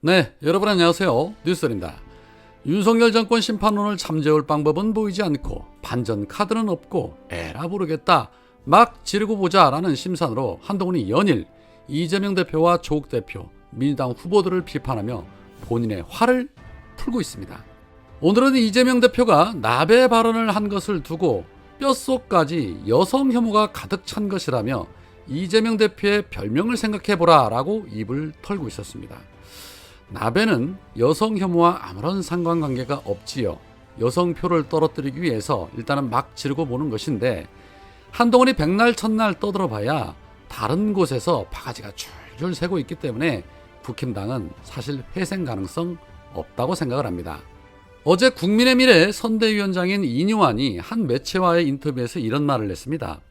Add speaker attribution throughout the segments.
Speaker 1: 네, 여러분 안녕하세요. 뉴스입니다. 윤석열 정권 심판론을 잠재울 방법은 보이지 않고 반전 카드는 없고 에라 모르겠다 막 지르고 보자라는 심산으로 한동훈이 연일 이재명 대표와 조국 대표, 민주당 후보들을 비판하며 본인의 화를 풀고 있습니다. 오늘은 이재명 대표가 나배 발언을 한 것을 두고 뼛속까지 여성 혐오가 가득 찬 것이라며 이재명 대표의 별명을 생각해보라 라고 입을 털고 있었습니다. 나배는 여성 혐오와 아무런 상관관계가 없지요. 여성표를 떨어뜨리기 위해서 일단은 막 지르고 보는 것인데 한동훈이 백날 첫날 떠들어봐야 다른 곳에서 바가지가 줄줄 새고 있기 때문에 국힘당은 사실 회생 가능성 없다고 생각을 합니다. 어제 국민의미래 선대위원장인 이뇨한이 한 매체와의 인터뷰에서 이런 말을 했습니다.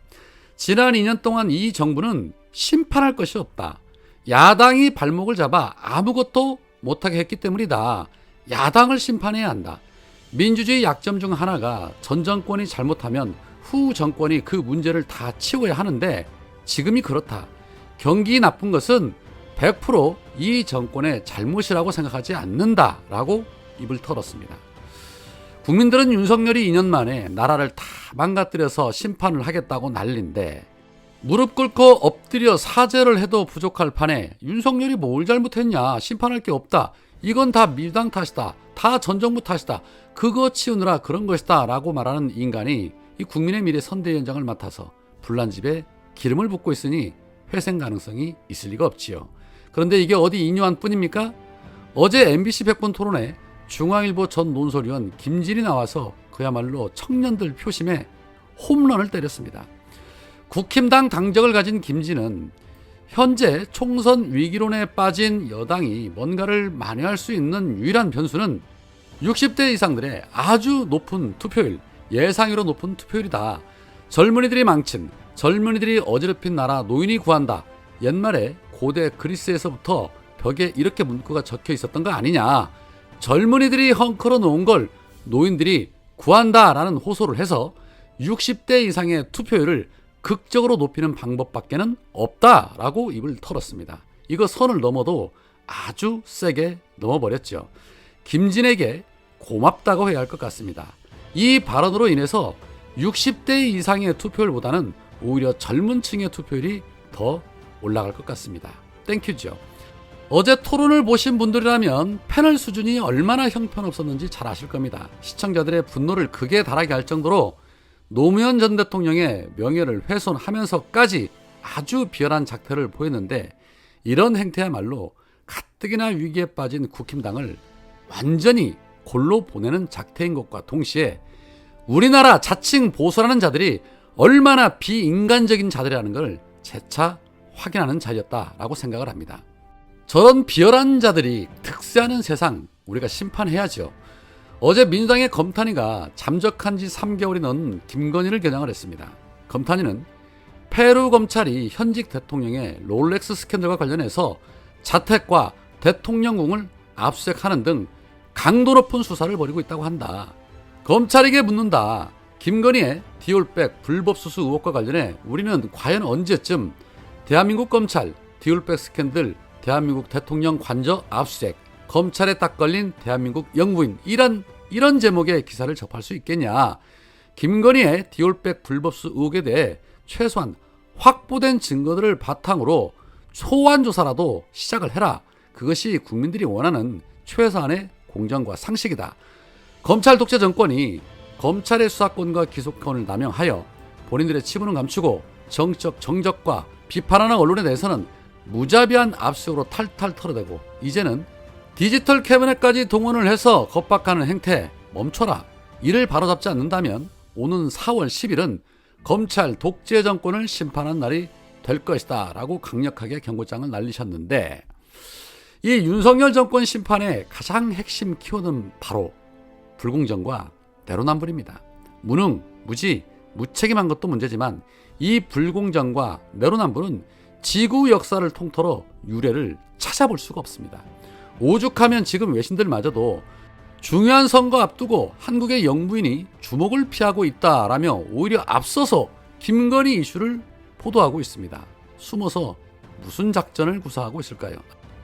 Speaker 1: 지난 2년 동안 이 정부는 심판할 것이 없다. 야당이 발목을 잡아 아무것도 못하게 했기 때문이다. 야당을 심판해야 한다. 민주주의 약점 중 하나가 전 정권이 잘못하면 후 정권이 그 문제를 다 치워야 하는데 지금이 그렇다. 경기 나쁜 것은 100% 이 정권의 잘못이라고 생각하지 않는다라고 입을 털었습니다. 국민들은 윤석열이 2년 만에 나라를 다 망가뜨려서 심판을 하겠다고 난린데 무릎 꿇고 엎드려 사죄를 해도 부족할 판에 윤석열이 뭘 잘못했냐, 심판할 게 없다, 이건 다 민주당 탓이다, 다 전 정부 탓이다, 그거 치우느라 그런 것이다 라고 말하는 인간이 이 국민의 미래 선대위원장을 맡아서 불난집에 기름을 붓고 있으니 회생 가능성이 있을 리가 없지요. 그런데 이게 어디 이뇨한 뿐입니까? 어제 MBC 100분 토론에 중앙일보 전 논설위원 김진이 나와서 그야말로 청년들 표심에 홈런을 때렸습니다. 국힘당 당적을 가진 김진은 현재 총선 위기론에 빠진 여당이 뭔가를 만회할 수 있는 유일한 변수는 60대 이상들의 아주 높은 투표율, 예상외로 높은 투표율이다. 젊은이들이 망친, 젊은이들이 어지럽힌 나라 노인이 구한다. 옛말에 고대 그리스에서부터 벽에 이렇게 문구가 적혀 있었던 거 아니냐. 젊은이들이 헝클어 놓은 걸 노인들이 구한다라는 호소를 해서 60대 이상의 투표율을 극적으로 높이는 방법밖에는 없다라고 입을 털었습니다. 이거 선을 넘어도 아주 세게 넘어버렸죠. 김진에게 고맙다고 해야 할 것 같습니다. 이 발언으로 인해서 60대 이상의 투표율보다는 오히려 젊은 층의 투표율이 더 올라갈 것 같습니다. 땡큐죠. 어제 토론을 보신 분들이라면 패널 수준이 얼마나 형편없었는지 잘 아실 겁니다. 시청자들의 분노를 극에 달하게 할 정도로 노무현 전 대통령의 명예를 훼손하면서까지 아주 비열한 작태를 보였는데 이런 행태야말로 가뜩이나 위기에 빠진 국힘당을 완전히 골로 보내는 작태인 것과 동시에 우리나라 자칭 보수라는 자들이 얼마나 비인간적인 자들이라는 걸 재차 확인하는 자리였다라고 생각을 합니다. 저런 비열한 자들이 특세하는 세상 우리가 심판해야죠. 어제 민주당의 검탄이가 잠적한 지 3개월이 넘은 김건희를 겨냥을 했습니다. 검탄이는 페루 검찰이 현직 대통령의 롤렉스 스캔들과 관련해서 자택과 대통령궁을 압수수색하는 등 강도 높은 수사를 벌이고 있다고 한다. 검찰에게 묻는다. 김건희의 디올백 불법 수수 의혹과 관련해 우리는 과연 언제쯤 대한민국 검찰 디올백 스캔들, 대한민국 대통령 관저 압수수색, 검찰에 딱 걸린 대한민국 영부인 이런 제목의 기사를 접할 수 있겠냐. 김건희의 디올백 불법수 의혹에 대해 최소한 확보된 증거들을 바탕으로 소환 조사라도 시작을 해라. 그것이 국민들이 원하는 최소한의 공정과 상식이다. 검찰 독재 정권이 검찰의 수사권과 기소권을 남용하여 본인들의 치부는 감추고 정적 정적과 비판하는 언론에 대해서는 무자비한 압수수색으로 탈탈 털어대고 이제는 디지털 캐비넷까지 동원을 해서 겁박하는 행태 멈춰라. 이를 바로잡지 않는다면 오는 4월 10일은 검찰 독재 정권을 심판한 날이 될 것이다 라고 강력하게 경고장을 날리셨는데 이 윤석열 정권 심판의 가장 핵심 키워드는 바로 불공정과 내로남불입니다. 무능, 무지, 무책임한 것도 문제지만 이 불공정과 내로남불은 지구 역사를 통틀어 유래를 찾아볼 수가 없습니다. 오죽하면 지금 외신들마저도 중요한 선거 앞두고 한국의 영부인이 주목을 피하고 있다라며 오히려 앞서서 김건희 이슈를 보도하고 있습니다. 숨어서 무슨 작전을 구사하고 있을까요?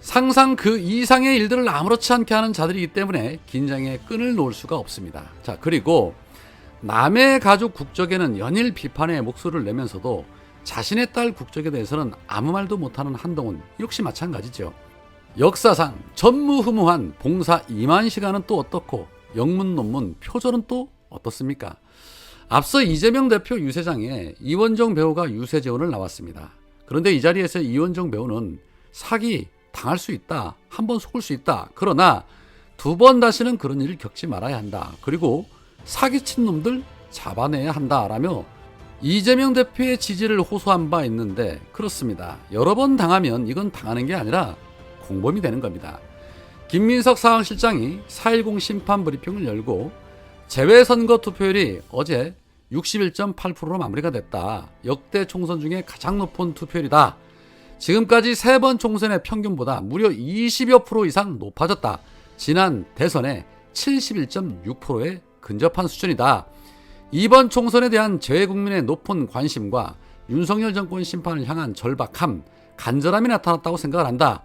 Speaker 1: 상상 그 이상의 일들을 아무렇지 않게 하는 자들이기 때문에 긴장의 끈을 놓을 수가 없습니다. 자, 그리고 남의 가족 국적에는 연일 비판의 목소리를 내면서도 자신의 딸 국적에 대해서는 아무 말도 못하는 한동훈 역시 마찬가지죠. 역사상 전무후무한 봉사 2만 시간은 또 어떻고 영문 논문 표절은 또 어떻습니까? 앞서 이재명 대표 유세장에 이원정 배우가 유세 재원을 나왔습니다. 그런데 이 자리에서 이원정 배우는 사기 당할 수 있다, 한번 속을 수 있다, 그러나 2번 다시는 그런 일을 겪지 말아야 한다, 그리고 사기친 놈들 잡아내야 한다라며 이재명 대표의 지지를 호소한 바 있는데, 그렇습니다. 여러 번 당하면 이건 당하는 게 아니라 공범이 되는 겁니다. 김민석 상황실장이 4.10 심판 브리핑을 열고 재외선거 투표율이 어제 61.8%로 마무리가 됐다. 역대 총선 중에 가장 높은 투표율이다. 지금까지 3번 총선의 평균보다 무려 20여 프로 이상 높아졌다. 지난 대선에 71.6%에 근접한 수준이다. 이번 총선에 대한 재외국민의 높은 관심과 윤석열 정권 심판을 향한 절박함, 간절함이 나타났다고 생각을 한다.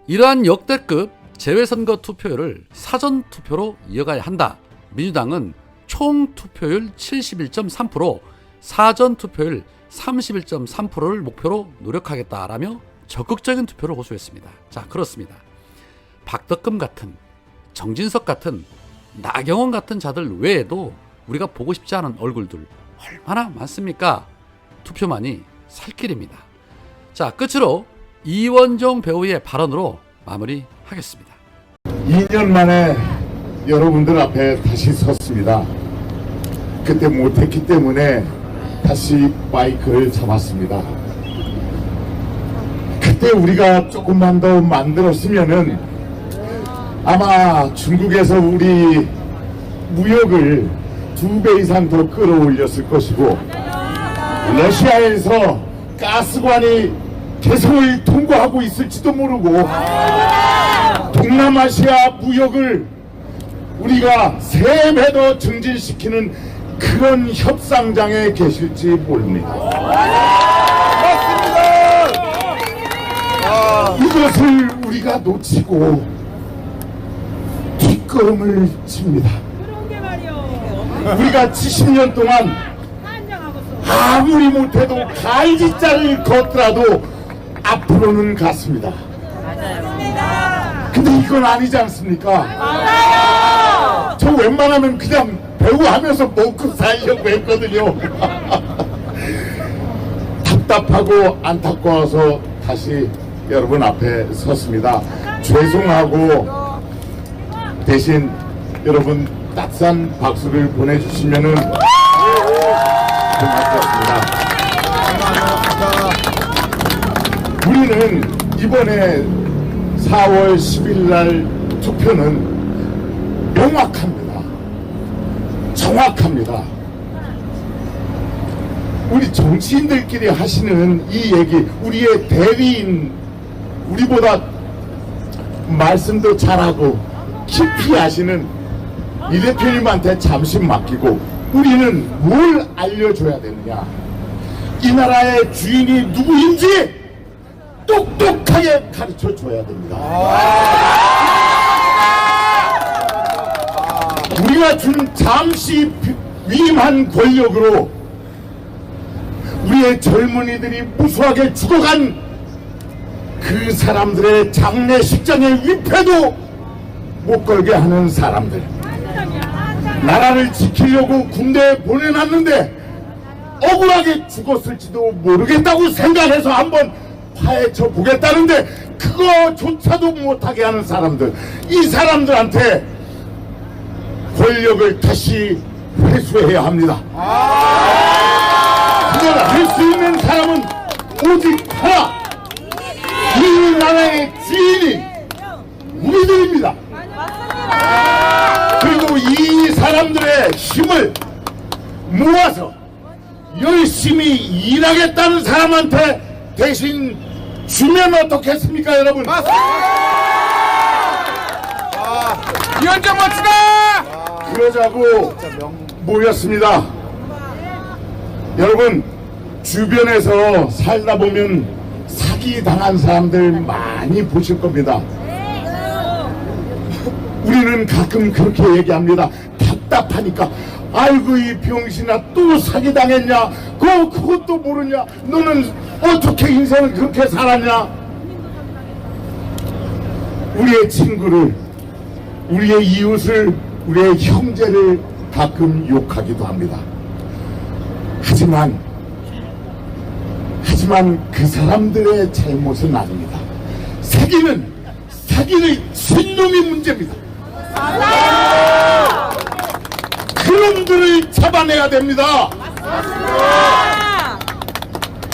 Speaker 1: 이러한 역대급 재외선거 투표율을 사전투표로 이어가야 한다. 민주당은 총 투표율 71.3%, 사전투표율 31.3%를 목표로 노력하겠다라며 적극적인 투표를 호소했습니다. 자, 그렇습니다. 박덕금 같은, 정진석 같은, 나경원 같은 자들 외에도 우리가 보고 싶지 않은 얼굴들 얼마나 많습니까? 투표만이 살 길입니다. 자, 끝으로 이원정 배우의 발언으로 마무리하겠습니다.
Speaker 2: 2년 만에 여러분들 앞에 다시 섰습니다. 그때 못했기 때문에 다시 마이크를 잡았습니다. 그때 우리가 조금만 더 만들었으면은 아마 중국에서 우리 무역을 2배 이상 더 끌어올렸을 것이고, 러시아에서 가스관이 개성을 통과하고 있을지도 모르고, 동남아시아 무역을 우리가 3배 증진시키는 그런 협상장에 계실지 모릅니다. 이것을 우리가 놓치고 뒷걸음을 칩니다. 우리가 70년 동안 아무리 못해도 갈짓자를 걷더라도 앞으로는 갔습니다. 근데 이건 아니지 않습니까? 저 웬만하면 그냥 배우 하면서 먹고 살려고 했거든요. 답답하고 안타까워서 다시 여러분 앞에 섰습니다. 죄송하고 대신 여러분 따뜻한 박수를 보내주시면은 고맙겠습니다. 우리는 이번에 4월 10일 날 투표는 명확합니다. 정확합니다. 우리 정치인들끼리 하시는 이 얘기, 우리의 대리인, 우리보다 말씀도 잘하고 깊이 하시는 이 대표님한테 잠시 맡기고, 우리는 뭘 알려줘야 되느냐, 이 나라의 주인이 누구인지 똑똑하게 가르쳐 줘야 됩니다. 우리가 준 잠시 위임한 권력으로 우리의 젊은이들이 무수하게 죽어간 그 사람들의 장례식장의 위패도 못 걸게 하는 사람들, 나라를 지키려고 군대에 보내놨는데 억울하게 죽었을지도 모르겠다고 생각해서 한번 파헤쳐 보겠다는데 그거조차도 못하게 하는 사람들, 이 사람들한테 권력을 다시 회수해야 합니다. 그걸 할 수 있는 사람은 오직 하나, 이 나라의 주인이 우리들입니다. 그리고 이 사람들의 힘을 모아서 열심히 일하겠다는 사람한테 대신 주면 어떻겠습니까, 여러분?
Speaker 3: 위원장 멋지다!
Speaker 2: 그러자고 모였습니다. 여러분, 주변에서 살다 보면 사기 당한 사람들 많이 보실 겁니다. 우리는 가끔 그렇게 얘기합니다. 답답하니까. 아이고 이 병신아 또 사기 당했냐? 그것도 모르냐? 너는 어떻게 인생을 그렇게 살았냐? 우리의 친구를, 우리의 이웃을, 우리의 형제를 가끔 욕하기도 합니다. 하지만 그 사람들의 잘못은 아닙니다. 사기는 사기의 신놈이 문제입니다. 그놈들을 잡아내야 됩니다.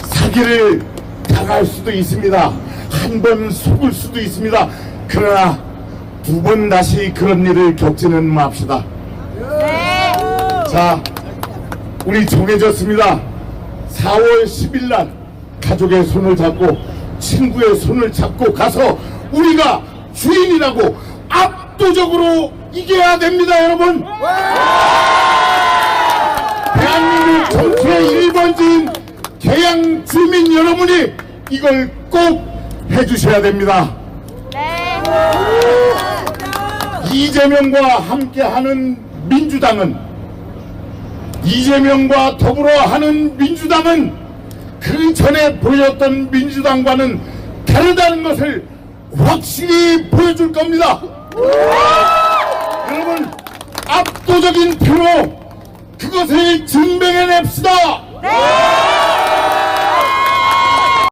Speaker 2: 사기를 당할 수도 있습니다. 한 번 속을 수도 있습니다. 그러나 두 번 다시 그런 일을 겪지는 맙시다. 자, 우리 정해졌습니다. 4월 10일 날 가족의 손을 잡고 친구의 손을 잡고 가서 우리가 주인이라고 압도적으로 이겨야 됩니다, 여러분. 대한민국 정치의 1번지인 계양 주민 여러분이 이걸 꼭 해주셔야 됩니다. 이재명과 함께하는 민주당은, 이재명과 더불어 하는 민주당은 그 전에 보였던 민주당과는 다르다는 것을 확실히 보여줄 겁니다. 여러분, 압도적인 표로 그것을 증명해냅시다.